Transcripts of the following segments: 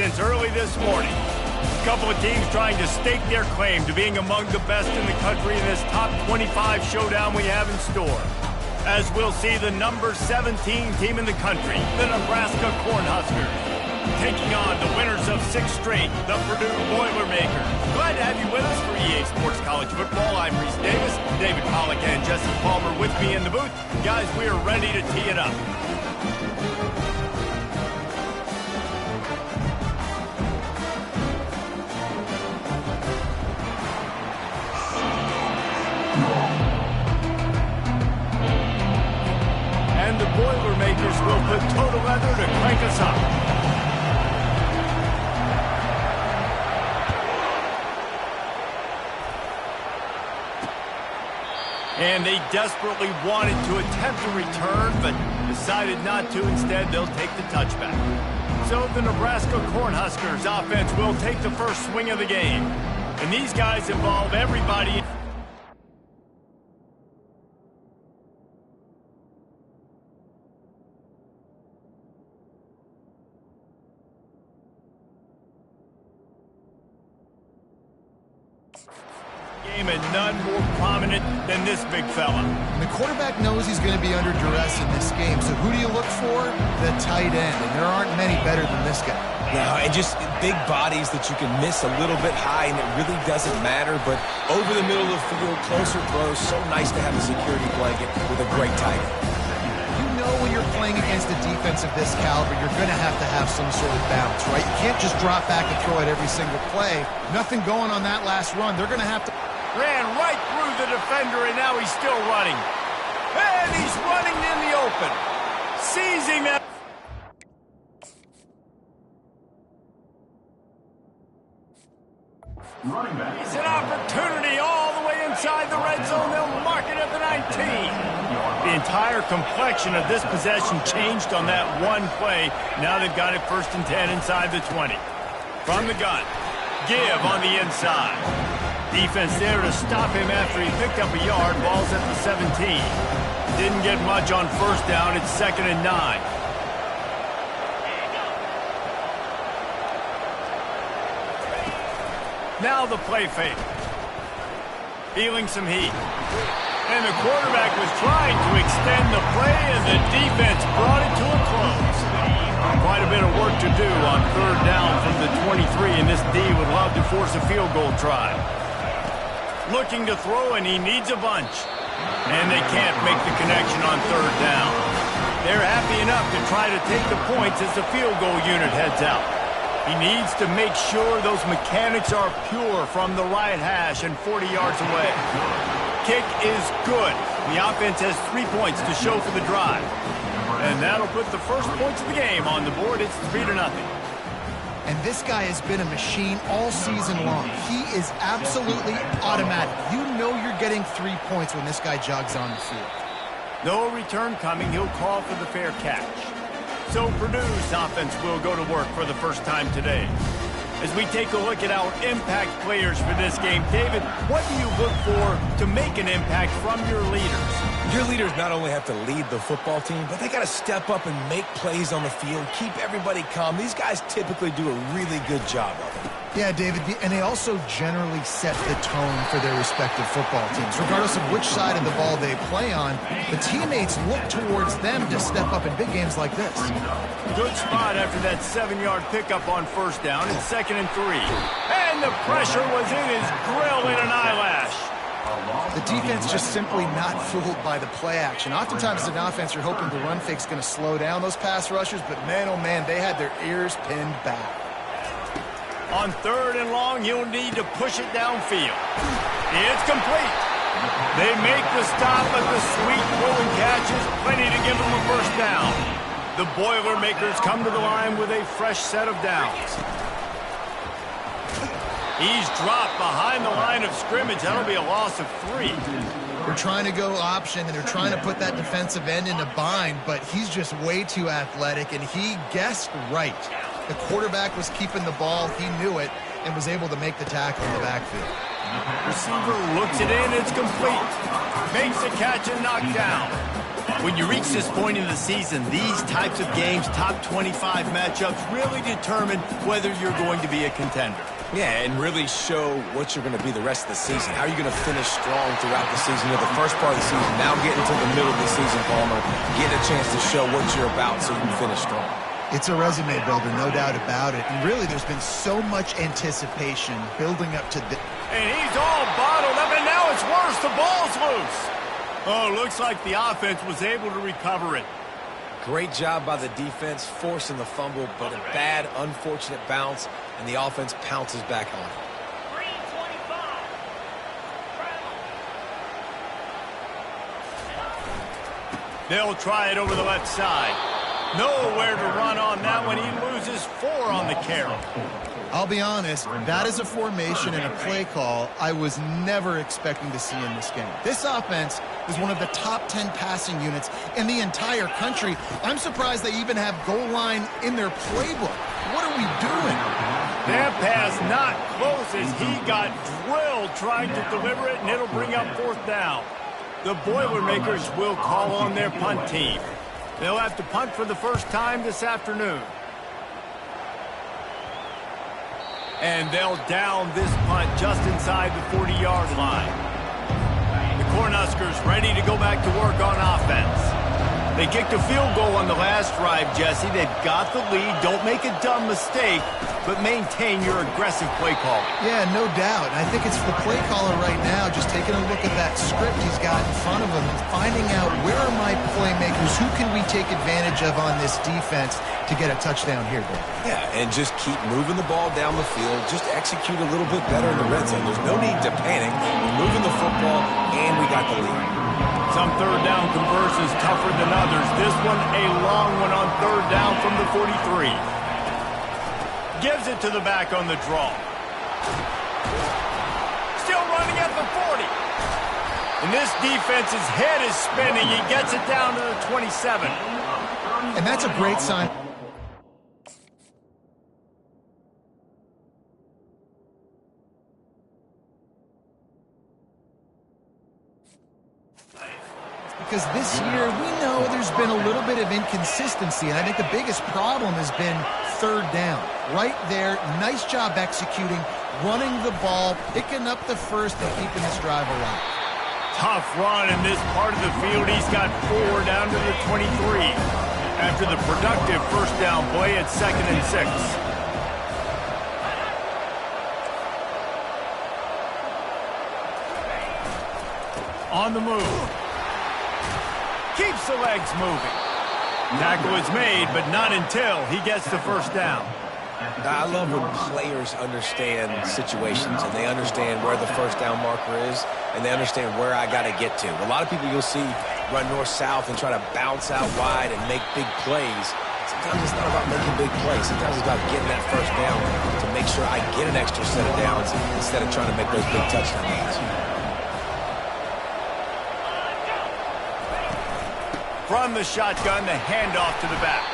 since early this morning. A couple of teams trying to stake their claim to being among the best in the country in this top 25 showdown we have in store. As we'll see the number 17 team in the country, the Nebraska Cornhuskers, taking on the winners of 6 straight, the Purdue Boilermakers. Glad to have you with us for EA Sports College Football. I'm Reese Davis, David Pollack and Jesse Palmer with me in the booth. Guys, we are ready to tee it up. And the Boilermakers will put total leather to crank us up. And they desperately wanted to attempt a return, but decided not to. Instead, they'll take the touchback. So the Nebraska Cornhuskers offense will take the first swing of the game. And these guys involve everybody. And none more prominent than this big fella. The quarterback knows he's going to be under duress in this game. So who do you look for? The tight end. And there aren't many better than this guy. No, and just big bodies that you can miss a little bit high, and it really doesn't matter. But over the middle of the field, closer throws, so nice to have a security blanket with a great tight end. You know when you're playing against a defense of this caliber, you're going to have some sort of bounce, right? You can't just drop back and throw it every single play. Nothing going on that last run. They're going to have to... Ran right through the defender, and now he's still running. And he's running in the open. Seizing that. Running back. It's an opportunity all the way inside the red zone. They'll mark it at the 19. The entire complexion of this possession changed on that one play. Now they've got it 1st and 10 inside the 20. From the gun. Give on the inside. Defense there to stop him after he picked up a yard. Ball's at the 17. Didn't get much on 1st down. It's 2nd and 9. Now the play fake. Feeling some heat. And the quarterback was trying to extend the play, and the defense brought it to a close. Quite a bit of work to do on 3rd down from the 23, and this D would love to force a field goal try. Looking to throw, and he needs a bunch. And they can't make the connection on 3rd down. They're happy enough to try to take the points as the field goal unit heads out. He needs to make sure those mechanics are pure from the right hash and 40 yards away. Kick is good. The offense has 3 points to show for the drive. And that'll put the first points of the game on the board. It's 3-0. And this guy has been a machine all season long. He is absolutely automatic. You know you're getting 3 points when this guy jogs on the field. No return coming. He'll call for the fair catch. So Purdue's offense will go to work for the first time today. As we take a look at our impact players for this game, David, what do you look for to make an impact from your leaders? Your leaders not only have to lead the football team, but they got to step up and make plays on the field, keep everybody calm. These guys typically do a really good job of it. Yeah, David, and they also generally set the tone for their respective football teams. Regardless of which side of the ball they play on, the teammates look towards them to step up in big games like this. Good spot after that 7-yard pickup on 1st down. It's 2nd and 3. And the pressure was in his grill in an eyelash. The defense just simply not fooled by the play action. Oftentimes as an offense, you're hoping the run fake's going to slow down those pass rushers, but man, oh man, they had their ears pinned back. On 3rd and long, he'll need to push it downfield. It's complete. They make the stop, but the sweet rolling catch is plenty to give them a 1st down. The Boilermakers come to the line with a fresh set of downs. He's dropped behind the line of scrimmage. That'll be a loss of 3. They're trying to go option, and they're trying to put that defensive end in a bind, but he's just way too athletic, and he guessed right. The quarterback was keeping the ball. He knew it and was able to make the tackle in the backfield. Receiver looks it in. It's complete. Makes the catch and knocked down. When you reach this point in the season, these types of games, top 25 matchups, really determine whether you're going to be a contender. Yeah, and really show what you're going to be the rest of the season. How are you going to finish strong throughout the season? You know, the first part of the season, now getting to the middle of the season, Palmer, getting a chance to show what you're about so you can finish strong. It's a resume builder, no doubt about it. And really, there's been so much anticipation building up to this. And he's all bottled up, and now it's worse. The ball's loose. Oh, looks like the offense was able to recover it. Great job by the defense, forcing the fumble, but a bad, unfortunate bounce, and the offense pounces back on it. They'll try it over the left side. Nowhere to run on that one. He loses 4 on the carry. I'll be honest, that is a formation and a play call I was never expecting to see in this game. This offense is one of the top 10 passing units in the entire country. I'm surprised they even have goal line in their playbook. What are we doing? That pass not close as he got drilled trying to deliver it, and it'll bring up 4th down. The Boilermakers will call on their punt team. They'll have to punt for the first time this afternoon. And they'll down this punt just inside the 40-yard line. The Cornhuskers ready to go back to work on offense. They kicked a field goal on the last drive, Jesse. They've got the lead. Don't make a dumb mistake, but maintain your aggressive play calling. Yeah, no doubt. I think it's the play caller right now just taking a look at that script he's got in front of him and finding out where are my playmakers, who can we take advantage of on this defense to get a touchdown here, Dave. Yeah, and just keep moving the ball down the field. Just execute a little bit better in the red zone. There's no need to panic. We're moving the football, and we got the lead. Some third down conversions tougher than others. This one a long one on 3rd down from the 43. Gives it to the back on the draw. Still running at the 40. And this defense's head is spinning. He gets it down to the 27. And that's a great sign. Because this year, we know there's been a little bit of inconsistency, and I think the biggest problem has been 3rd down. Right there, nice job executing, running the ball, picking up the first, and keeping this drive alive. Tough run in this part of the field. He's got 4 down to the 23. After the productive first down play at 2nd and 6. On the move. Keeps the legs moving. Tackle is made, but not until he gets the first down. I love when players understand situations and they understand where the first down marker is and they understand where I got to get to. A lot of people you'll see run north-south and try to bounce out wide and make big plays. Sometimes it's not about making big plays. Sometimes it's about getting that first down to make sure I get an extra set of downs instead of trying to make those big touchdown runs. From the shotgun, the handoff to the back.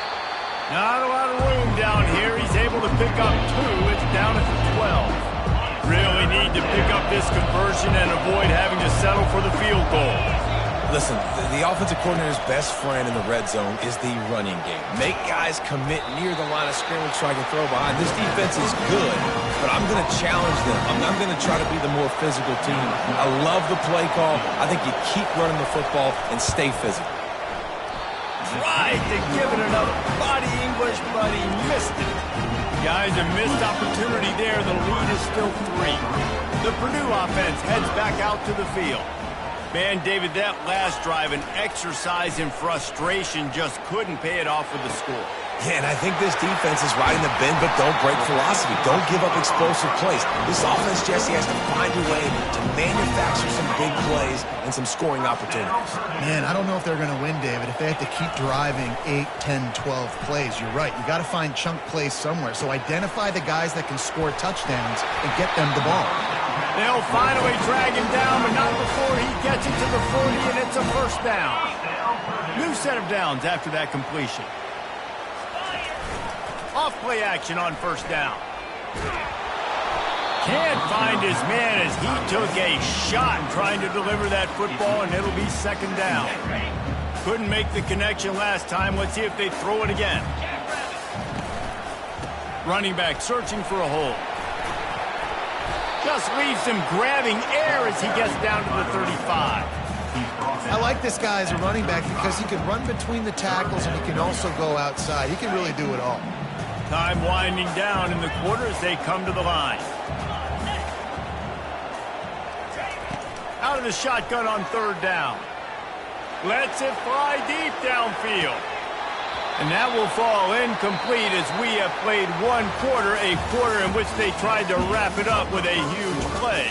Not a lot of room down here. He's able to pick up 2. It's down at the 12. Really need to pick up this conversion and avoid having to settle for the field goal. Listen, the offensive coordinator's best friend in the red zone is the running game. Make guys commit near the line of scrimmage so I can throw behind. This defense is good, but I'm going to challenge them. I'm going to try to be the more physical team. I love the play call. I think you keep running the football and stay physical. Tried to give it another body English, but he missed it. Guys, a missed opportunity there. The lead is still 3. The Purdue offense heads back out to the field. Man, David, that last drive, an exercise in frustration, just couldn't pay it off with the score. Yeah, and I think this defense is riding the bend but don't break philosophy. Don't give up explosive plays. This offense, Jesse, has to find a way to manufacture some big plays and some scoring opportunities. Man, I don't know if they're going to win, David, if they have to keep driving 8, 10, 12 plays. You're right. You got to find chunk plays somewhere. So identify the guys that can score touchdowns and get them the ball. They'll finally drag him down, but not before he gets it to the 40, and it's a first down. New set of downs after that completion. Off play action on first down. Can't find his man as he took a shot trying to deliver that football, and it'll be 2nd down. Couldn't make the connection last time. Let's see if they throw it again. Running back searching for a hole. Just leaves him grabbing air as he gets down to the 35. I like this guy as a running back because he can run between the tackles and he can also go outside. He can really do it all. Time winding down in the quarter as they come to the line. Out of the shotgun on third down. Lets it fly deep downfield. And that will fall incomplete as we have played one quarter, a quarter in which they tried to wrap it up with a huge play.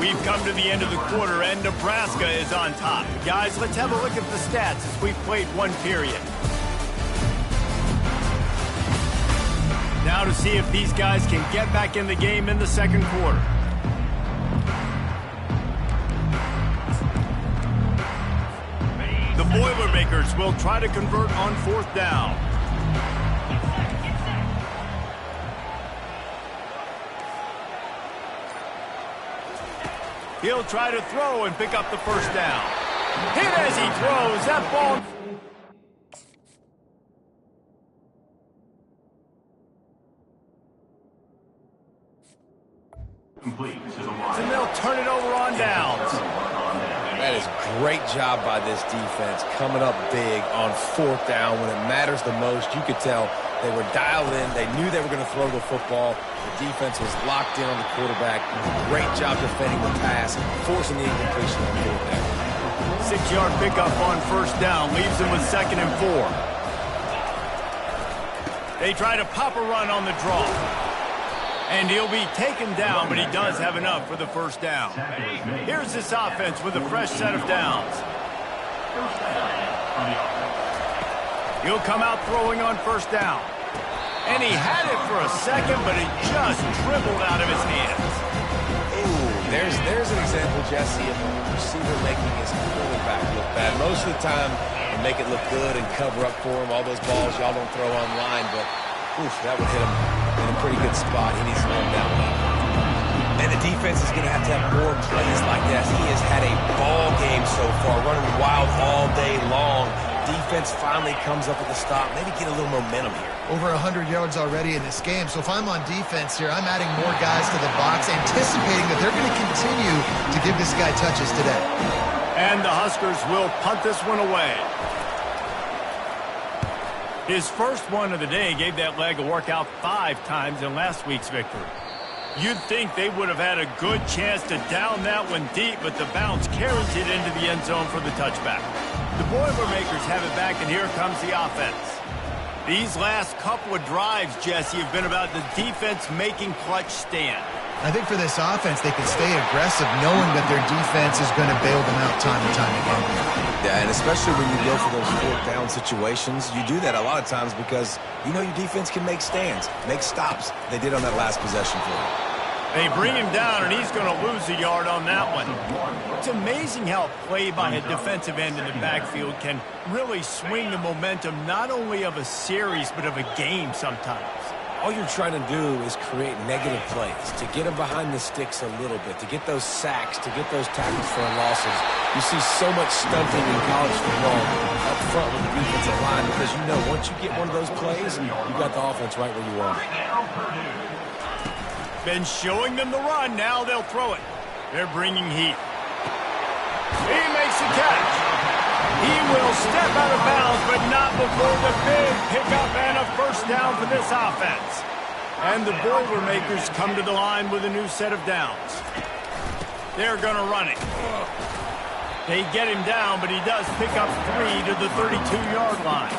We've come to the end of the quarter, and Nebraska is on top. Guys, let's have a look at the stats as we've played one period. Now to see if these guys can get back in the game in the second quarter. The Boilermakers will try to convert on fourth down. He'll try to throw and pick up the first down. Hit as he throws. That ball... And they'll turn it over on downs. That is great job by this defense, coming up big on fourth down when it matters the most. You could tell they were dialed in. They knew they were going to throw the football. The defense was locked in on the quarterback. Great job defending the pass, forcing the incompletion on fourth down. 6-yard pickup on first down leaves them with 2nd and 4. They try to pop a run on the draw. And he'll be taken down, but he does have enough for the first down. Here's this offense with a fresh set of downs. He'll come out throwing on first down. And he had it for a second, but it just dribbled out of his hands. Ooh, there's an example, Jesse, of a receiver making his quarterback look bad. Most of the time, they make it look good and cover up for him. All those balls y'all don't throw online, but oof, that would hit him in a pretty good spot. He needs to run that one. And the defense is going to have more plays like that. He has had a ball game so far, running wild all day long. Defense finally comes up with a stop. Maybe get a little momentum here. Over 100 yards already in this game. So if I'm on defense here, I'm adding more guys to the box, anticipating that they're going to continue to give this guy touches today. And the Huskers will punt this one away. His first one of the day gave that leg a workout 5 times in last week's victory. You'd think they would have had a good chance to down that one deep, but the bounce carries it into the end zone for the touchback. The Boilermakers have it back, and here comes the offense. These last couple of drives, Jesse, have been about the defense making clutch stand. I think for this offense, they can stay aggressive knowing that their defense is going to bail them out time and time again. Yeah, and especially when you go for those fourth down situations, you do that a lot of times because you know your defense can make stands, make stops. They did on that last possession for him. They bring him down, and he's going to lose a yard on that one. It's amazing how play by a defensive end in the backfield can really swing the momentum not only of a series but of a game sometimes. All you're trying to do is create negative plays, to get them behind the sticks a little bit, to get those sacks, to get those tackles for losses. You see so much stunting in college football up front with the defensive line because you know once you get one of those plays, you got the offense right where you want it. Been showing them the run. Now they'll throw it. They're bringing heat. He makes the catch. He will step out of bounds, but not before the big pickup and a first down for this offense. And the Boilermakers come to the line with a new set of downs. They're going to run it. They get him down, but he does pick up 3 to the 32-yard line.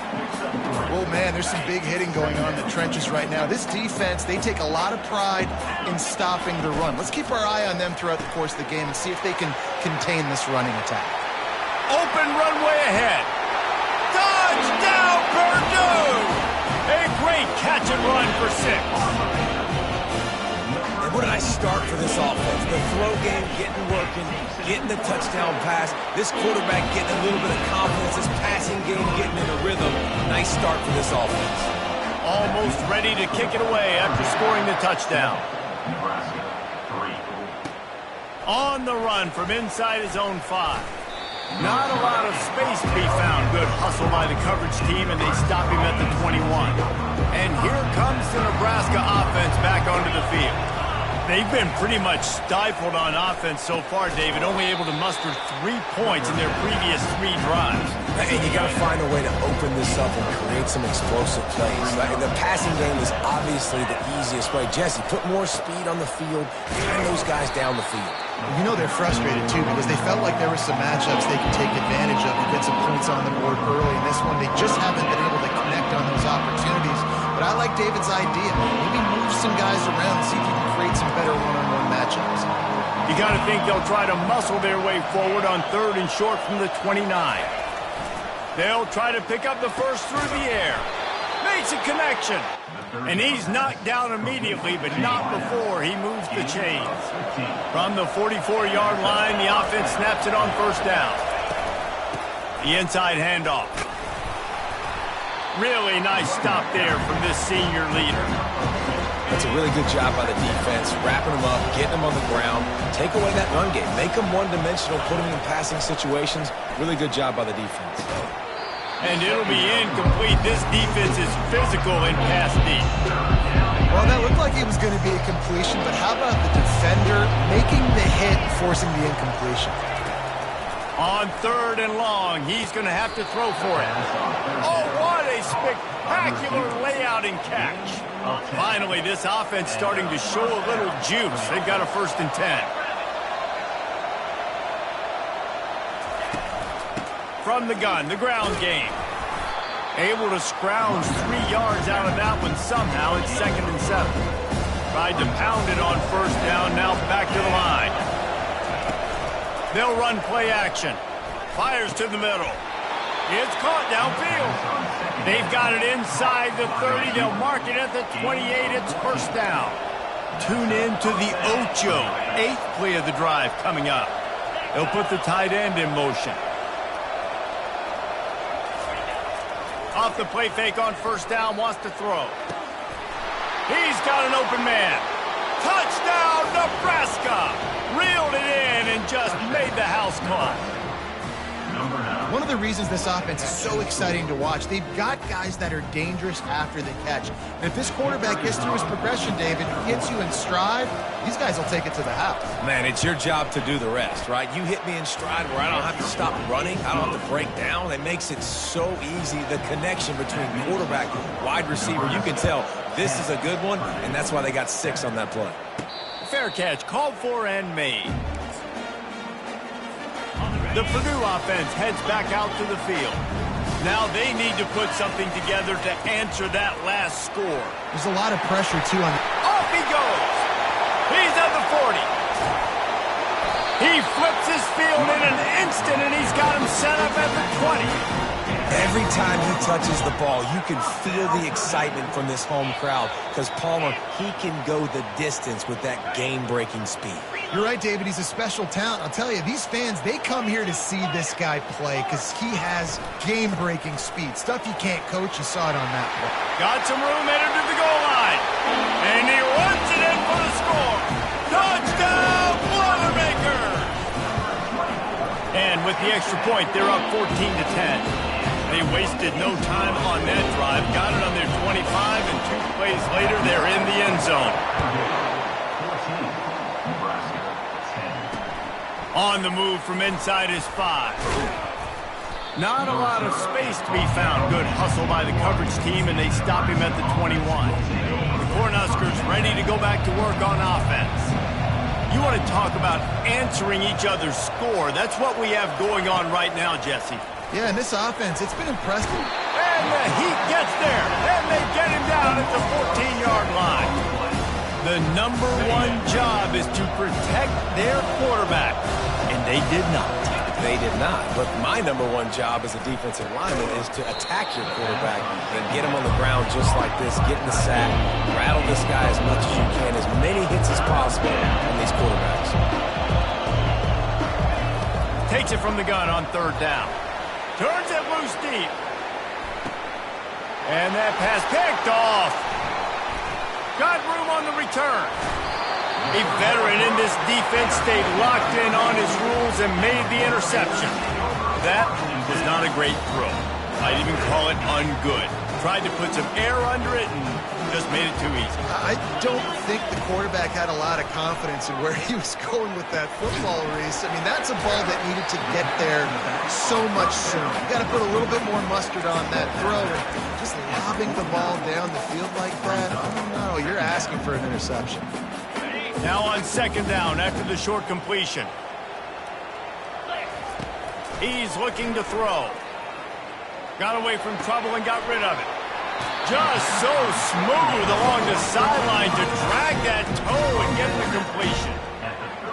Oh, man, there's some big hitting going on in the trenches right now. This defense, they take a lot of pride in stopping the run. Let's keep our eye on them throughout the course of the game and see if they can contain this running attack. Open runway ahead. Touchdown, Purdue! A great catch and run for 6. And what a nice start for this offense. The throw game getting working, getting the touchdown pass. This quarterback getting a little bit of confidence. This passing game getting in a rhythm. Nice start for this offense. Almost ready to kick it away after scoring the touchdown. On the run from inside his own 5. Not a lot of space to be found. Good hustle by the coverage team, and they stop him at the 21. And here comes the Nebraska offense back onto the field. They've been pretty much stifled on offense so far, David, only able to muster 3 points in their previous 3 drives. And you got to find a way to open this up and create some explosive plays. The passing game is obviously the easiest way. Jesse, put more speed on the field, find those guys down the field. You know they're frustrated, too, because they felt like there were some matchups they could take advantage of and get some points on the board early. In this one, they just haven't been able to connect on those opportunities. But I like David's idea. Maybe move some guys around and see if you can create some better one-on-one matchups. You got to think they'll try to muscle their way forward on 3rd and short from the 29. They'll try to pick up the first through the air. Makes a connection. And he's knocked down immediately, but not before he moves the chains. From the 44-yard line, the offense snaps it on 1st down. The inside handoff. Really nice stop there from this senior leader. That's a really good job by the defense, wrapping them up, getting them on the ground, take away that run game, make them one-dimensional, put them in passing situations. Really good job by the defense. And it'll be incomplete. This defense is physical in pass deep. Well, that looked like it was going to be a completion, but how about the defender making the hit and forcing the incompletion? On 3rd and long, he's going to have to throw for it. Oh, what a spectacular layout and catch. Finally, this offense starting to show a little juice. They've got a 1st and 10. From the gun, the ground game. Able to scrounge 3 yards out of that one somehow. It's 2nd and 7. Tried to pound it on 1st down, now back to the line. They'll run play action. Fires to the middle. It's caught downfield. They've got it inside the 30. They'll mark it at the 28. It's 1st down. Tune in to the Ocho. 8th play of the drive coming up. They'll put the tight end in motion. Off the play fake on 1st down, wants to throw. He's got an open man. Touchdown, Nebraska! Reeled it in and just made the house call. One of the reasons this offense is so exciting to watch, they've got guys that are dangerous after the catch. And if this quarterback gets through his progression, David, hits you in stride, these guys will take it to the house. Man, it's your job to do the rest, right? You hit me in stride where I don't have to stop running. I don't have to break down. It makes it so easy, the connection between quarterback and wide receiver. You can tell this is a good one, and that's why they got 6 on that play. Fair catch, called for and made. The Purdue offense heads back out to the field. Now they need to put something together to answer that last score. There's a lot of pressure, too, on the... Off he goes. He's at the 40. He flips his field in an instant, and he's got him set up at the 20. Every time he touches the ball, you can feel the excitement from this home crowd because Palmer, he can go the distance with that game-breaking speed. You're right, David. He's a special talent. I'll tell you, these fans, they come here to see this guy play because he has game-breaking speed. Stuff you can't coach. You saw it on that play. Got some room headed to the goal line. And he runs it in for the score. Touchdown, Boilermakers! And with the extra point, they're up 14-10. They wasted no time on that drive. Got it on their 25, and 2 plays later, they're in the end zone. On the move from inside his 5. Not a lot of space to be found. Good hustle by the coverage team, and they stop him at the 21. The Cornhuskers ready to go back to work on offense. You want to talk about answering each other's score. That's what we have going on right now, Jesse. Yeah, and this offense, it's been impressive. And the Heat gets there, and they get him down at the 14-yard line. The number 1 job is to protect their quarterback, and they did not. They did not. But my number 1 job as a defensive lineman is to attack your quarterback and get him on the ground just like this, get in the sack, rattle this guy as much as you can, as many hits as possible on these quarterbacks. Takes it from the gun on 3rd down. Turns it loose deep. And that pass picked off. Got room on the return. A veteran in this defense stayed locked in on his rules and made the interception. That was not a great throw. I'd even call it ungood. Tried to put some air under it and just made it too easy. I don't think the quarterback had a lot of confidence in where he was going with that football, Reese. I mean, that's a ball that needed to get there so much sooner. You got to put a little bit more mustard on that throw, and just lobbing the ball down the field like that, I don't know. You're asking for an interception. Now on second down after the short completion. He's looking to throw. Got away from trouble and got rid of it. Just so smooth along the sideline to drag that toe and get the completion.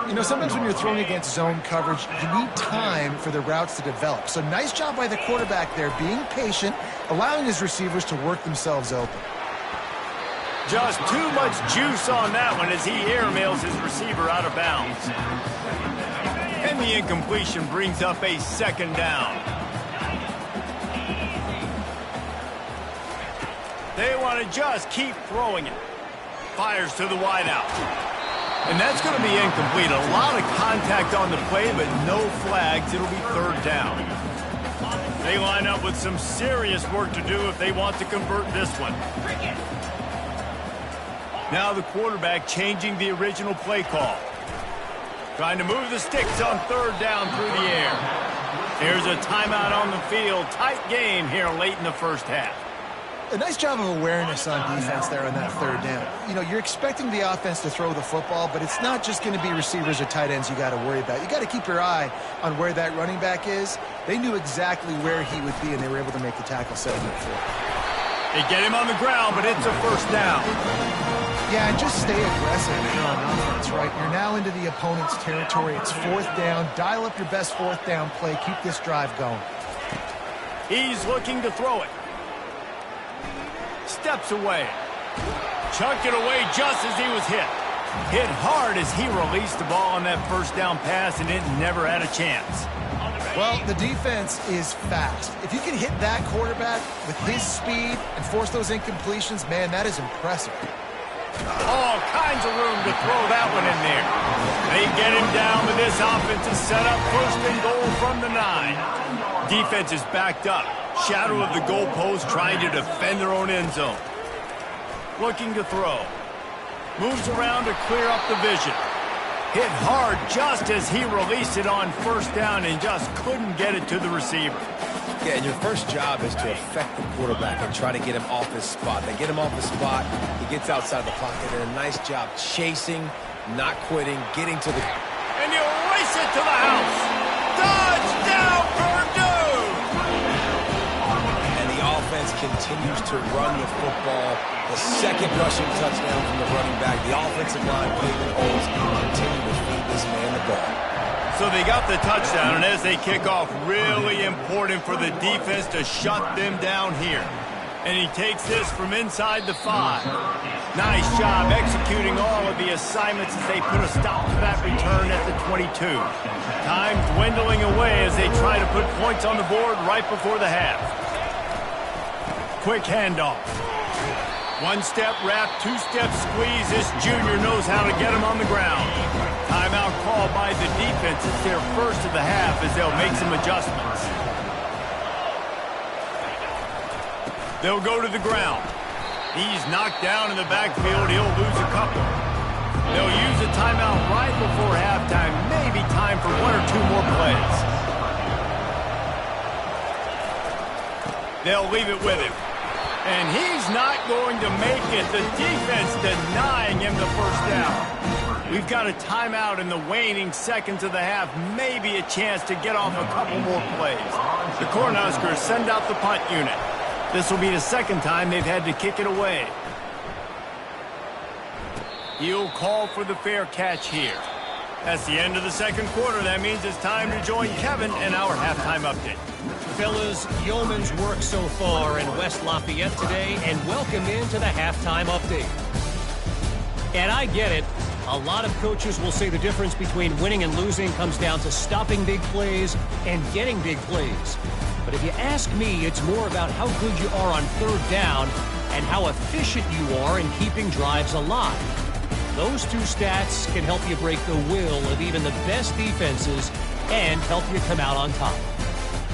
You know, sometimes when you're throwing against zone coverage, you need time for the routes to develop. So nice job by the quarterback there, being patient, allowing his receivers to work themselves open. Just too much juice on that one as he airmails his receiver out of bounds. And the incompletion brings up a second down. They want to just keep throwing it. Fires to the wideout. And that's going to be incomplete. A lot of contact on the play, but no flags. It'll be third down. They line up with some serious work to do if they want to convert this one. Now the quarterback changing the original play call. Trying to move the sticks on third down through the air. Here's a timeout on the field. Tight game here late in the first half. A nice job of awareness on defense there on that third down. You know, you're expecting the offense to throw the football, but it's not just going to be receivers or tight ends you got to worry about. You got to keep your eye on where that running back is. They knew exactly where he would be, and they were able to make the tackle settlement for him. They get him on the ground, but it's a first down. Yeah, and just stay aggressive here on offense, right? You're now into the opponent's territory. It's fourth down. Dial up your best fourth down play. Keep this drive going. He's looking to throw it. Steps away. Chucked it away just as he was hit. Hit hard as he released the ball on that first down pass, and it never had a chance. Well, the defense is fast. If you can hit that quarterback with his speed and force those incompletions, man, that is impressive. All kinds of room to throw that one in there. They get him down with this offensive setup. First and goal from the 9. Defense is backed up. Shadow of the goalpost, trying to defend their own end zone. Looking to throw. Moves around to clear up the vision. Hit hard just as he released it on first down and just couldn't get it to the receiver. Yeah, and your first job is to affect the quarterback and try to get him off his spot. They get him off the spot, he gets outside the pocket, and a nice job chasing, not quitting, getting to the... And you race it to the house. Touchdown, Purdue! And the offense continues to run the football. The second rushing touchdown from the running back. The offensive line played the holes and continue to feed this man the ball. So they got the touchdown, and as they kick off, really important for the defense to shut them down here. And he takes this from inside the 5. Nice job executing all of the assignments as they put a stop to that return at the 22. Time dwindling away as they try to put points on the board right before the half. Quick handoff. One-step wrap, two-step squeeze. This junior knows how to get him on the ground. Timeout called by the defense. It's their first of the half as they'll make some adjustments. They'll go to the ground. He's knocked down in the backfield. He'll lose a couple. They'll use a timeout right before halftime. Maybe time for 1 or 2 more plays. They'll leave it with him. And he's not going to make it. The defense denying him the first down. We've got a timeout in the waning seconds of the half. Maybe a chance to get off a couple more plays. The Cornhuskers send out the punt unit. This will be the second time they've had to kick it away. He'll call for the fair catch here. That's the end of the second quarter. That means it's time to join Kevin in our halftime update. Fellas, yeoman's work so far in West Lafayette today, and welcome into the halftime update. And I get it. A lot of coaches will say the difference between winning and losing comes down to stopping big plays and getting big plays. But if you ask me, it's more about how good you are on third down and how efficient you are in keeping drives alive. Those two stats can help you break the will of even the best defenses and help you come out on top.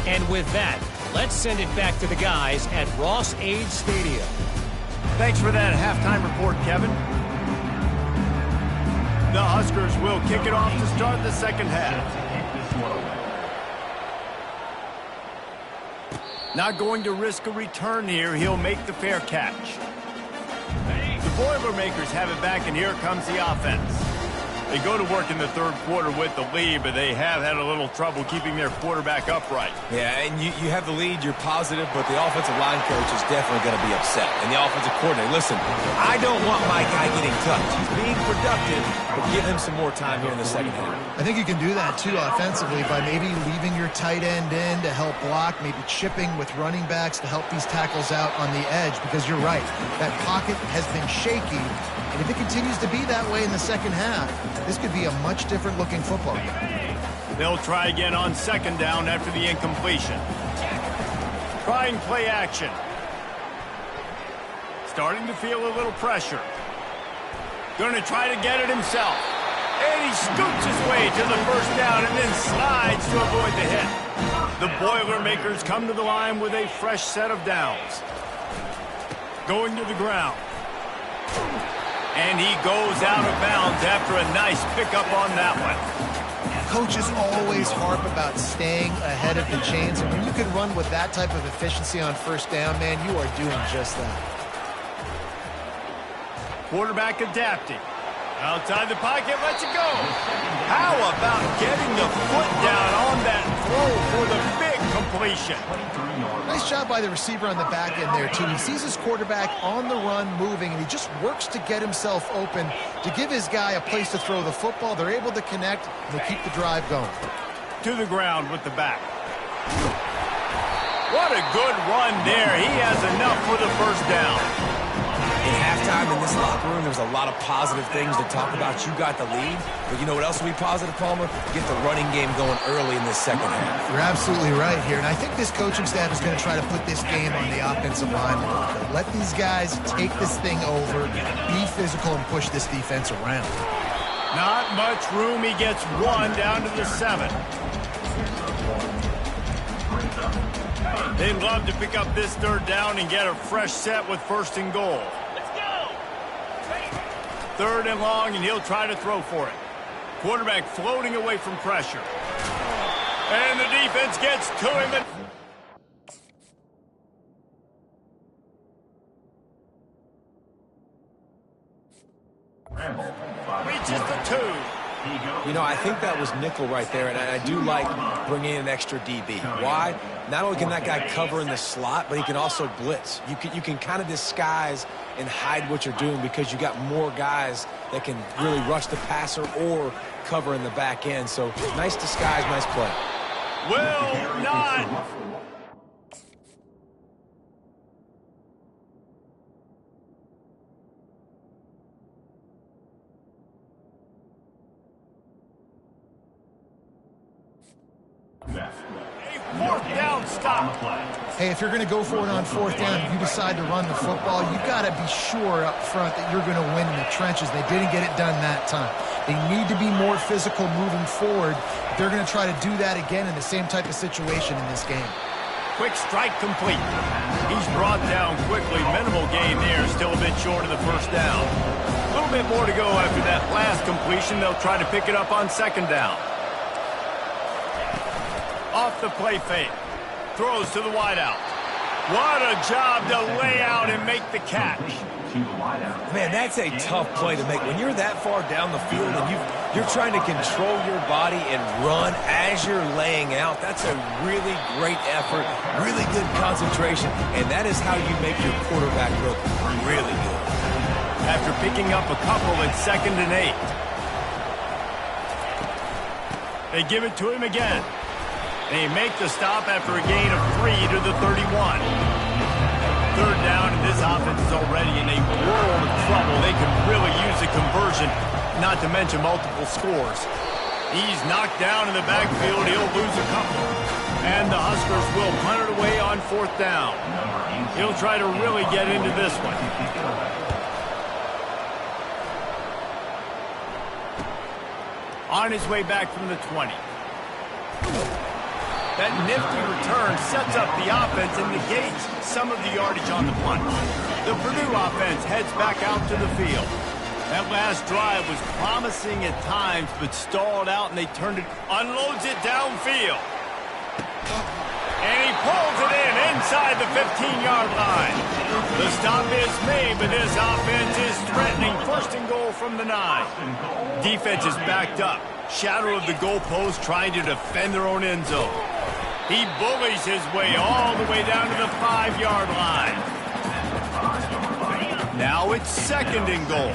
And with that, let's send it back to the guys at Ross-Ade Stadium. Thanks for that halftime report, Kevin. The Huskers will kick it off to start the second half. Not going to risk a return here. He'll make the fair catch. The Boilermakers have it back, and here comes the offense. They go to work in the third quarter with the lead, but they have had a little trouble keeping their quarterback upright. Yeah, and you have the lead, you're positive, but the offensive line coach is definitely going to be upset. And the offensive coordinator, listen, I don't want my guy getting touched. He's being productive, but give him some more time here in the second half. I think you can do that, too, offensively, by maybe leaving your tight end in to help block, maybe chipping with running backs to help these tackles out on the edge, because you're right. That pocket has been shaky, and if it continues to be that way in the second half, this could be a much different looking football game. They'll try again on second down after the incompletion. Trying play action. Starting to feel a little pressure. Going to try to get it himself. And he scoots his way to the first down and then slides to avoid the hit. The Boilermakers come to the line with a fresh set of downs. Going to the ground. And he goes out of bounds after a nice pickup on that one. Coaches always harp about staying ahead of the chains, and when you can run with that type of efficiency on first down, man, you are doing just that. Quarterback adapting. Outside the pocket, lets it go. How about getting the foot down on that throw for the big completion? Nice job by the receiver on the back end there, too. He sees his quarterback on the run moving, and he just works to get himself open to give his guy a place to throw the football. They're able to connect, and they keep the drive going. To the ground with the back. What a good run there. He has enough for the first down. In halftime in this locker room, there's a lot of positive things to talk about. You got the lead, but you know what else will be positive, Palmer? Get the running game going early in this second half. You're absolutely right here, and I think this coaching staff is going to try to put this game on the offensive line. Let these guys take this thing over, be physical, and push this defense around. Not much room. He gets one down to the 7. They'd love to pick up this third down and get a fresh set with first and goal. Third and long, and he'll try to throw for it. Quarterback floating away from pressure. And the defense gets to him. Reaches the 2. You know, I think that was nickel right there, and I do like bringing in an extra DB. Why? Not only can that guy cover in the slot, but he can also blitz. You can kind of disguise and hide what you're doing because you got more guys that can really rush the passer or cover in the back end. So nice disguise, nice play. Will not. Fourth down stop. Hey, if you're going to go for it on fourth down, if you decide to run the football, you got to be sure up front that you're going to win in the trenches. They didn't get it done that time. They need to be more physical moving forward. They're going to try to do that again in the same type of situation in this game. Quick strike complete. He's brought down quickly. Minimal gain there. Still a bit short of the first down. A little bit more to go after that last completion. They'll try to pick it up on second down. Off the play fake. Throws to the wideout. What a job to lay out and make the catch. Man, that's a tough play to make. When you're that far down the field and you're trying to control your body and run as you're laying out, that's a really great effort, really good concentration, and that is how you make your quarterback look really good. After picking up a couple at 2nd and 8. They give it to him again. They make the stop after a gain of 3 to the 31. Third down, and this offense is already in a world of trouble. They could really use a conversion, not to mention multiple scores. He's knocked down in the backfield. He'll lose a couple. And the Huskers will punt it away on fourth down. He'll try to really get into this one. On his way back from the 20. That nifty return sets up the offense and negates some of the yardage on the punt. The Purdue offense heads back out to the field. That last drive was promising at times, but stalled out, and they unloads it downfield. And he pulls it inside the 15-yard line. The stop is made, but this offense is threatening first and goal from the 9. Defense is backed up. Shadow of the goalpost, trying to defend their own end zone. He bullies his way all the way down to the 5-yard line. Now it's second and goal.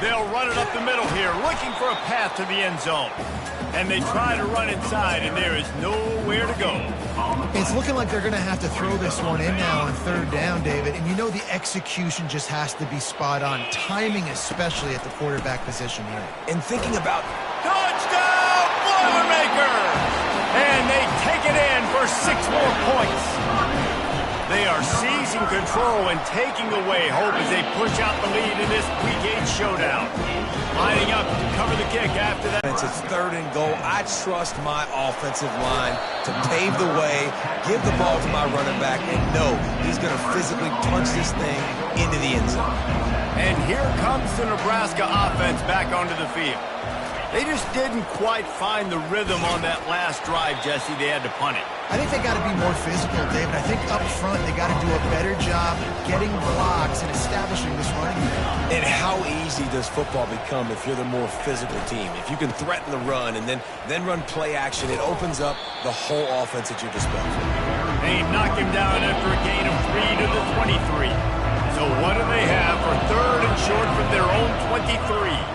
They'll run it up the middle here, looking for a path to the end zone. And they try to run inside, and there is nowhere to go. It's looking like they're going to have to throw this one in now on third down, David. And you know the execution just has to be spot on. Timing especially at the quarterback position here. And thinking about... Touchdown, Boilermaker! And they take it in for 6 more points. They are seizing control and taking away hope as they push out the lead in this Week 8 showdown. Lining up to cover the kick after that. It's third and goal. I trust my offensive line to pave the way, give the ball to my running back, and know he's going to physically punch this thing into the end zone. And here comes the Nebraska offense back onto the field. They just didn't quite find the rhythm on that last drive, Jesse. They had to punt it. I think they got to be more physical, David. I think up front they got to do a better job getting blocks and establishing this running game. And how easy does football become if you're the more physical team? If you can threaten the run and then run play action, it opens up the whole offense at your disposal. They knock him down after a gain of 3 to the 23. So what do they have for third and short from their own 23?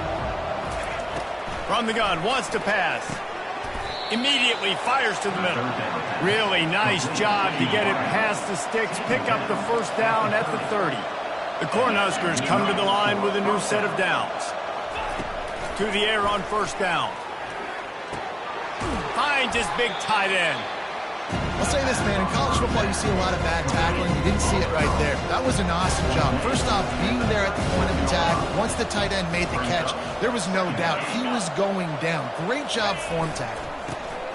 From the gun, wants to pass. Immediately fires to the middle. Really nice job to get it past the sticks, pick up the first down at the 30. The Cornhuskers come to the line with a new set of downs. To the air on first down. Finds his big tight end. I'll say this, man. In college football, you see a lot of bad tackling. You didn't see it right there. That was an awesome job. First off, being there at the point of attack. Once the tight end made the catch, there was no doubt he was going down. Great job form tackling.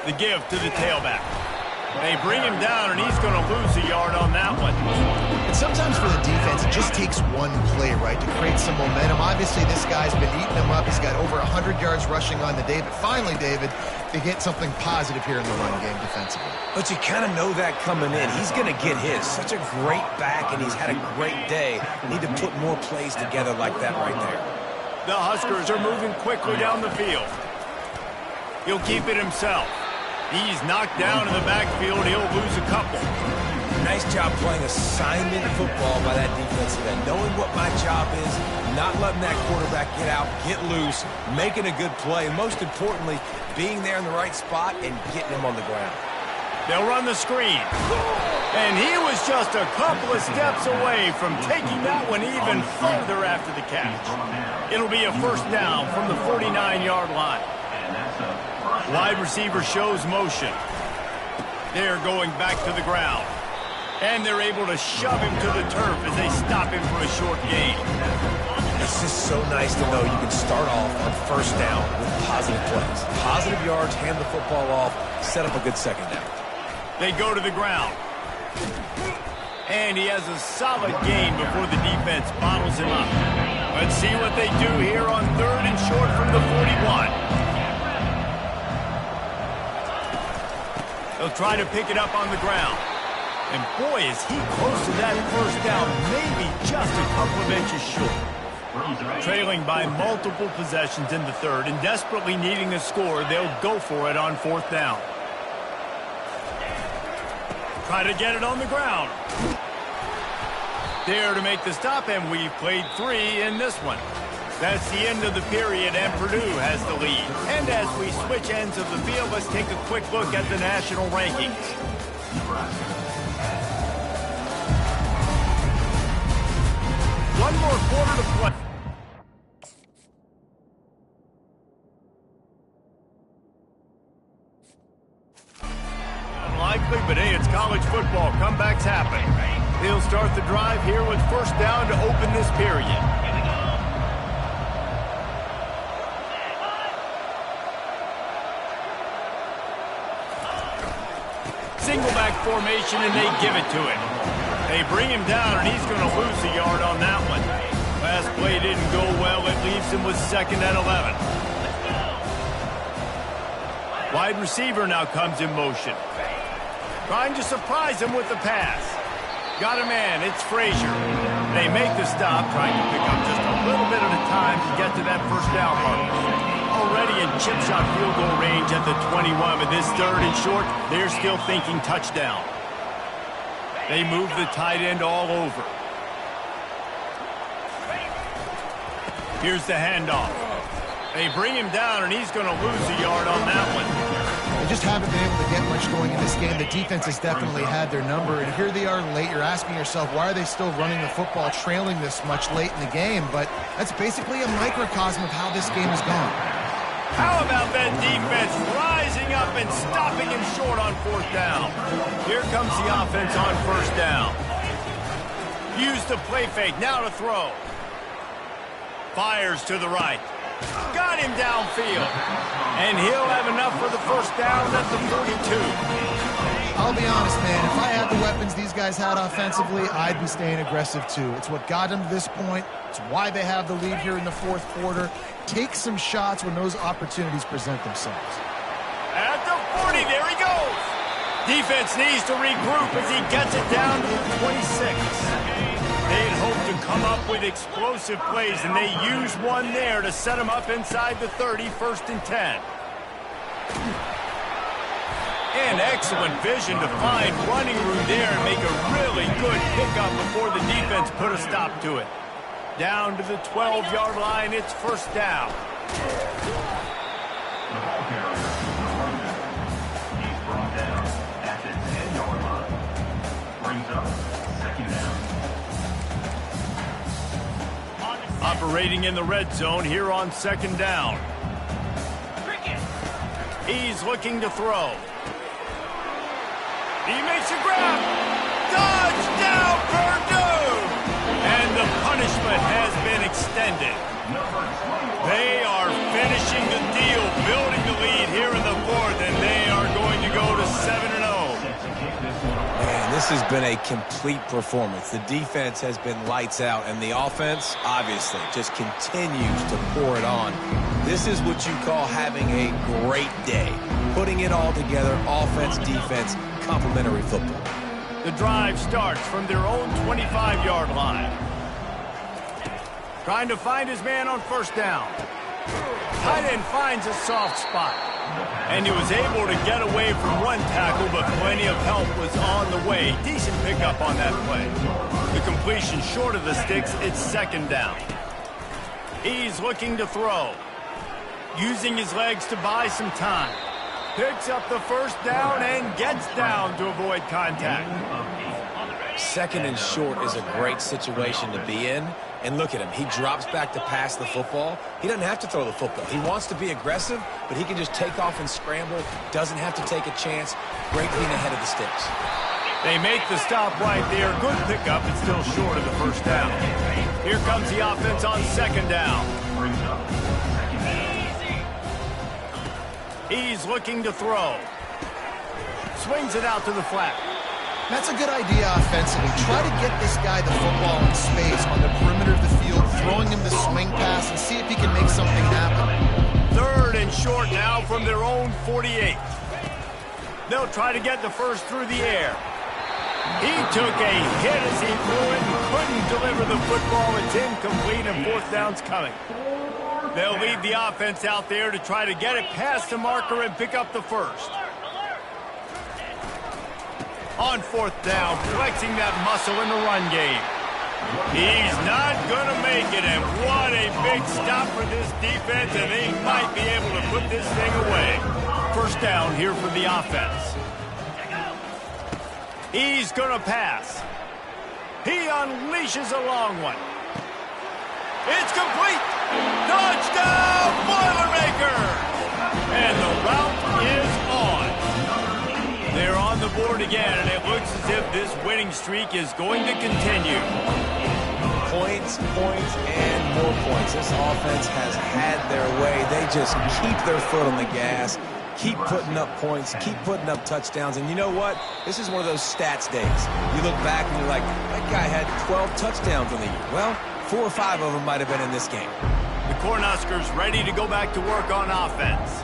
The give to the tailback. They bring him down, and he's going to lose a yard on that one. And sometimes for the defense, it just takes one play, right, to create some momentum. Obviously, this guy's been eating them up. He's got over 100 yards rushing on the day. But finally, David, they get something positive here in the run game defensively. But you kind of know that coming in. He's going to get his. Such a great back, and he's had a great day. Need to put more plays together like that right there. The Huskers are moving quickly down the field. He'll keep it himself. He's knocked down in the backfield. He'll lose a couple. Nice job playing assignment football by that defensive end. Knowing what my job is, not letting that quarterback get out, get loose, making a good play, and most importantly, being there in the right spot and getting him on the ground. They'll run the screen. And he was just a couple of steps away from taking that one even further after the catch. It'll be a first down from the 49-yard line. Wide receiver shows motion. They're going back to the ground. And they're able to shove him to the turf as they stop him for a short gain. It's just so nice to know you can start off on first down with positive plays. Positive yards, hand the football off, set up a good second down. They go to the ground. And he has a solid gain before the defense bottles him up. Let's see what they do here on third and short from the 41. They'll try to pick it up on the ground. And boy, is he close to that first down, maybe just a couple of inches short. Trailing by multiple possessions in the third and desperately needing a score, they'll go for it on fourth down. Try to get it on the ground. There to make the stop, and we've played 3 in this one. That's the end of the period, and Purdue has the lead. And as we switch ends of the field, let's take a quick look at the national rankings. One more quarter to play. Unlikely, but hey, it's college football. Comebacks happen. They'll start the drive here with first down to open this period. formation, and they give it to him. They bring him down, and he's going to lose a yard on that one. Last play didn't go well. It leaves him with 2nd and 11. Wide receiver now comes in motion. Trying to surprise him with the pass. Got a man. It's Frazier. They make the stop, trying to pick up just a little bit at a time to get to that first down mark. Already in chip shot field goal range at the 21, but this 3rd and short, they're still thinking touchdown. They move the tight end all over. Here's the handoff. They bring him down, and he's going to lose a yard on that one. They just haven't been able to get much going in this game. The defense has definitely had their number, and here they are late. You're asking yourself, why are they still running the football, trailing this much late in the game? But that's basically a microcosm of how this game has gone. How about that defense rising up and stopping him short on 4th down? Here comes the offense on 1st down. Use the play fake, now to throw. Fires to the right. Got him downfield. And he'll have enough for the 1st down at the 42. I'll be honest, man. If I had the weapons these guys had offensively, I'd be staying aggressive too. It's what got them to this point. It's why they have the lead here in the 4th quarter. Take some shots when those opportunities present themselves. At the 40, there he goes. Defense needs to regroup as he gets it down to the 26. They had hoped to come up with explosive plays, and they used one there to set them up inside the 30, 1st and 10. And excellent vision to find running room there and make a really good pickup before the defense put a stop to it. Down to the 12-yard line, it's 1st down. He's brought down at the 10-yard line. Brings up 2nd down. Operating in the red zone here on 2nd down. He's looking to throw. He makes a grab. Touchdown, Purdue! And the punishment has been extended. They are finishing the deal, building the lead here in the 4th, and they are going to go to 7-0. Man, this has been a complete performance. The defense has been lights out, and the offense, obviously, just continues to pour it on. This is what you call having a great day. Putting it all together, offense, defense, complementary football. The drive starts from their own 25-yard line. Trying to find his man on 1st down. Tight end finds a soft spot. And he was able to get away from one tackle, but plenty of help was on the way. Decent pickup on that play. The completion short of the sticks, it's 2nd down. He's looking to throw. Using his legs to buy some time. Picks up the 1st down and gets down to avoid contact. 2nd and short is a great situation to be in. And look at him. He drops back to pass the football. He doesn't have to throw the football. He wants to be aggressive, but he can just take off and scramble. Doesn't have to take a chance. Great being ahead of the sticks. They make the stop right there. Good pickup. It's still short of the 1st down. Here comes the offense on 2nd down. He's looking to throw. Swings it out to the flat. That's a good idea offensively. Try to get this guy the football in space on the perimeter of the field, throwing him the swing pass, and see if he can make something happen. 3rd and short now from their own 48. They'll try to get the 1st through the air. He took a hit as he threw it and couldn't deliver the football. It's incomplete, and 4th down's coming. They'll leave the offense out there to try to get it past the marker and pick up the 1st. On 4th down, flexing that muscle in the run game. He's not going to make it, and what a big stop for this defense, and they might be able to put this thing away. 1st down here for the offense. He's going to pass. He unleashes a long one. It's complete. Touchdown, Boilermaker! And the route is on. They're on the board again, and it looks as if this winning streak is going to continue. Points, points, and more points. This offense has had their way. They just keep their foot on the gas, keep putting up points, keep putting up touchdowns. And you know what? This is one of those stats days. You look back and you're like, that guy had 12 touchdowns in the year. Well, 4 or 5 of them might have been in this game. The Cornhuskers ready to go back to work on offense.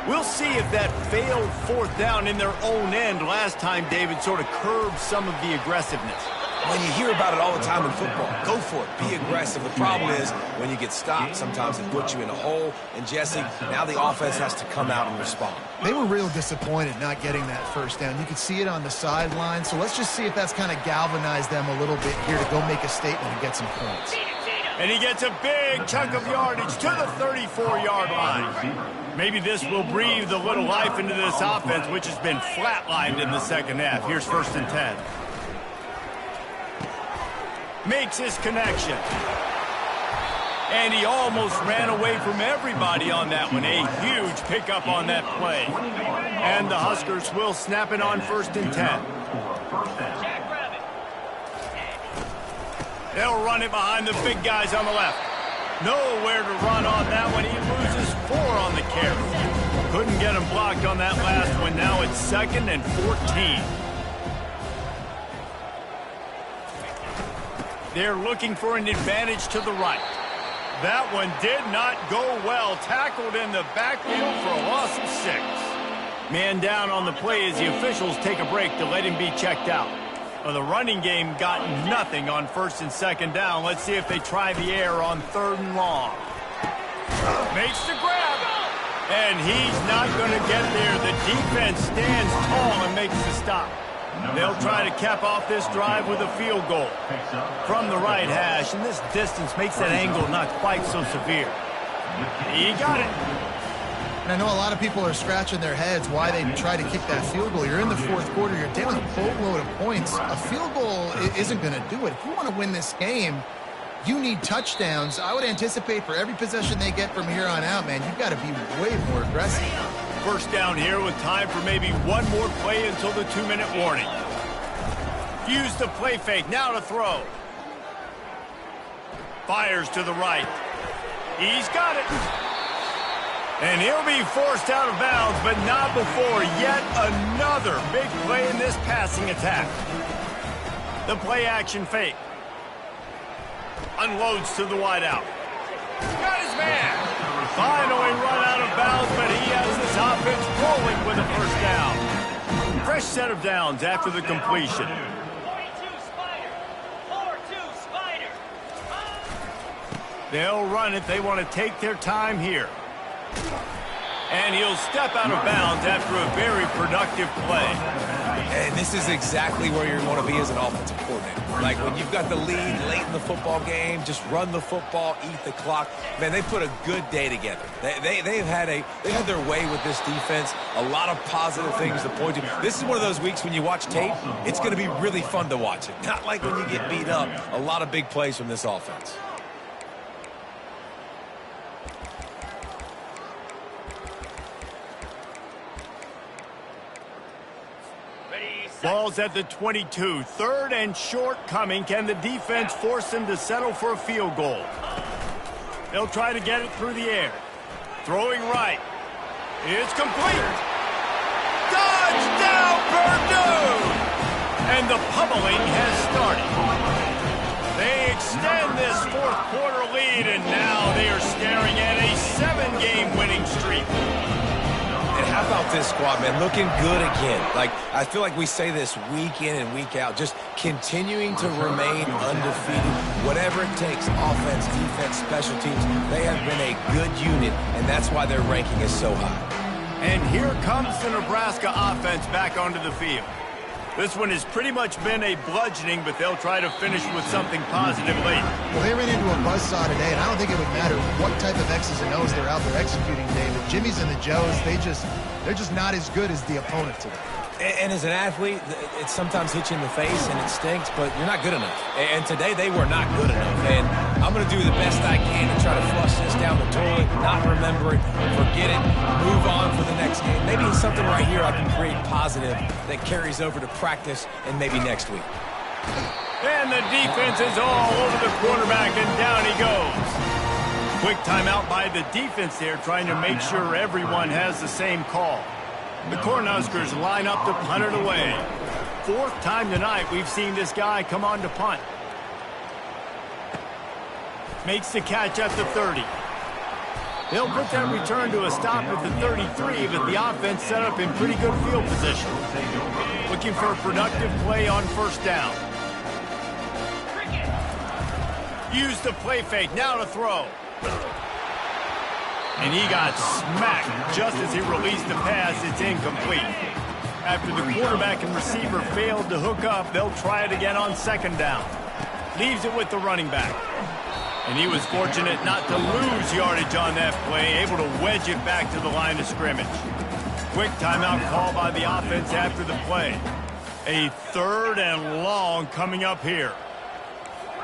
We'll see if that failed 4th down in their own end last time, David, sort of curbed some of the aggressiveness. When you hear about it all the time in football, go for it. Be aggressive. The problem is when you get stopped, sometimes it puts you in a hole. And, Jesse, now the offense has to come out and respond. They were real disappointed not getting that 1st down. You could see it on the sideline. So let's just see if that's kind of galvanized them a little bit here to go make a statement and get some points. And he gets a big chunk of yardage to the 34-yard line. Maybe this will breathe a little life into this offense, which has been flatlined in the second half. Here's 1st and 10. Makes his connection. And he almost ran away from everybody on that one. A huge pickup on that play. And the Huskers will snap it on 1st and 10. They'll run it behind the big guys on the left. Nowhere to run on that one. He loses 4 on the carry. Couldn't get him blocked on that last one. Now it's 2nd and 14. They're looking for an advantage to the right. That one did not go well. Tackled in the backfield for a loss of 6. Man down on the play as the officials take a break to let him be checked out. Well, the running game got nothing on 1st and 2nd down. Let's see if they try the air on 3rd and long. Makes the grab. And he's not going to get there. The defense stands tall and makes the stop. They'll try to cap off this drive with a field goal from the right hash, and this distance makes that angle not quite so severe. He got it. And I know a lot of people are scratching their heads why they try to kick that field goal. You're in the 4th quarter. You're down a boatload of points. A field goal isn't going to do it. If you want to win this game, you need touchdowns. I would anticipate for every possession they get from here on out, man, you've got to be way more aggressive. 1st down here with time for maybe one more play until the 2-minute warning. Use the play fake. Now to throw. Fires to the right. He's got it. And he'll be forced out of bounds, but not before yet another big play in this passing attack. The play action fake. Unloads to the wideout. Got his man. Finally run out of bounds, but he has this offense rolling with a 1st down. Fresh set of downs after the completion. They'll run it. They want to take their time here. And he'll step out of bounds after a very productive play. And this is exactly where you want to be as an offensive coordinator. Like when you've got the lead late in the football game, just run the football, eat the clock. Man, they put a good day together. They've had their way with this defense. A lot of positive things to point to. This is one of those weeks when you watch tape, it's going to be really fun to watch it. Not like when you get beat up. A lot of big plays from this offense. Ball's at the 22. 3rd and short coming. Can the defense force them to settle for a field goal? They'll try to get it through the air. Throwing right. It's complete. Touchdown, Purdue! And the pummeling has started. They extend this 4th quarter lead, and now they are staring at a 7-game winning streak. And how about this squad, man? Looking good again. Like, I feel like we say this week in and week out, just continuing to remain undefeated. Whatever it takes, offense, defense, special teams, they have been a good unit, and that's why their ranking is so high. And here comes the Nebraska offense back onto the field. This one has pretty much been a bludgeoning, but they'll try to finish with something positive late. Well, they ran into a buzzsaw today, and I don't think it would matter what type of X's and O's they're out there executing, David. Jimmy's and the Joes, they're just not as good as the opponent today. And as an athlete, it sometimes hits you in the face and it stinks, but you're not good enough. And today they were not good enough. And I'm going to do the best I can to try to flush this down the toilet, not remember it, forget it, move on for the next game. Maybe something right here I can create positive that carries over to practice and maybe next week. And the defense is all over the quarterback, and down he goes. Quick timeout by the defense there, trying to make sure everyone has the same call. The Cornhuskers line up to punt it away. 4th time tonight we've seen this guy come on to punt. Makes the catch at the 30. They'll put that return to a stop at the 33, but the offense set up in pretty good field position. Looking for a productive play on 1st down. Use the play fake, now to throw. And he got smacked just as he released the pass. It's incomplete. After the quarterback and receiver failed to hook up, they'll try it again on 2nd down. Leaves it with the running back. And he was fortunate not to lose yardage on that play, able to wedge it back to the line of scrimmage. Quick timeout call by the offense after the play. A 3rd and long coming up here.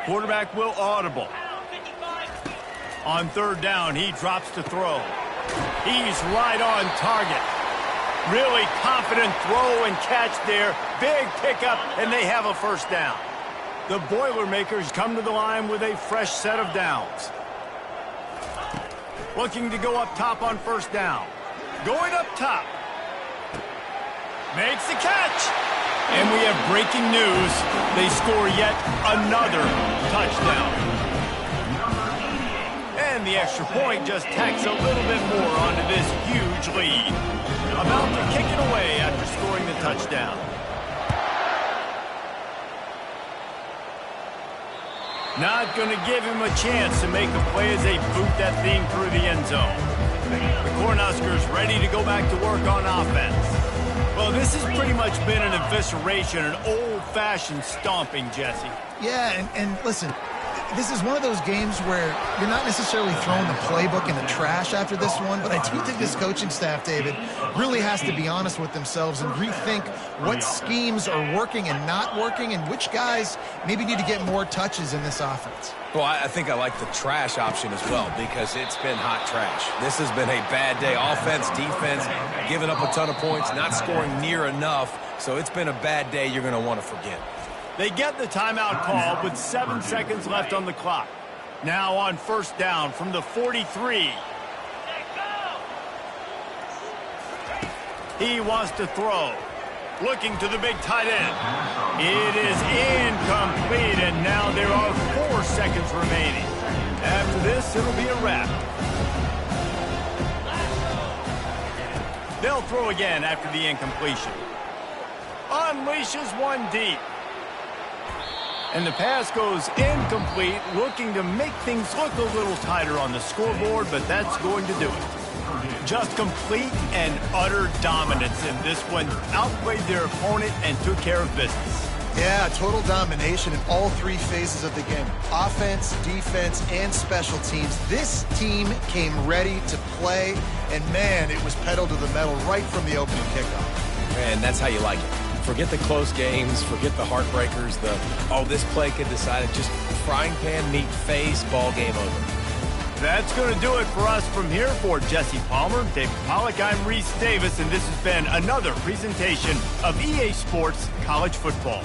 Quarterback will audible. On 3rd down, he drops to throw. He's right on target. Really confident throw and catch there. Big pickup, and they have a 1st down. The Boilermakers come to the line with a fresh set of downs. Looking to go up top on 1st down. Going up top. Makes the catch. And we have breaking news. They score yet another touchdown. And the extra point just tacks a little bit more onto this huge lead. About to kick it away after scoring the touchdown. Not going to give him a chance to make the play as they boot that thing through the end zone. The Cornhuskers ready to go back to work on offense. Well, this has pretty much been an evisceration, an old-fashioned stomping, Jesse. Yeah, and listen, this is one of those games where you're not necessarily throwing the playbook in the trash after this one, but I do think this coaching staff, David, really has to be honest with themselves and rethink what schemes are working and not working and which guys maybe need to get more touches in this offense. Well, I think I like the trash option as well because it's been hot trash. This has been a bad day. Offense, defense, giving up a ton of points, not scoring near enough. So it's been a bad day you're going to want to forget. They get the timeout call with 7 seconds left on the clock. Now on 1st down from the 43. He wants to throw. Looking to the big tight end. It is incomplete, and now there are 4 seconds remaining. After this, it'll be a wrap. They'll throw again after the incompletion. Unleashes one deep. And the pass goes incomplete, looking to make things look a little tighter on the scoreboard, but that's going to do it. Just complete and utter dominance in this one. Outplayed their opponent and took care of business. Yeah, total domination in all 3 phases of the game. Offense, defense, and special teams. This team came ready to play, and man, it was pedal to the metal right from the opening kickoff. And that's how you like it. Forget the close games, forget the heartbreakers, this play could decide it. Just frying pan, neat face, ball game over. That's going to do it for us from here. For Jesse Palmer, David Pollack, I'm Reese Davis, and this has been another presentation of EA Sports College Football.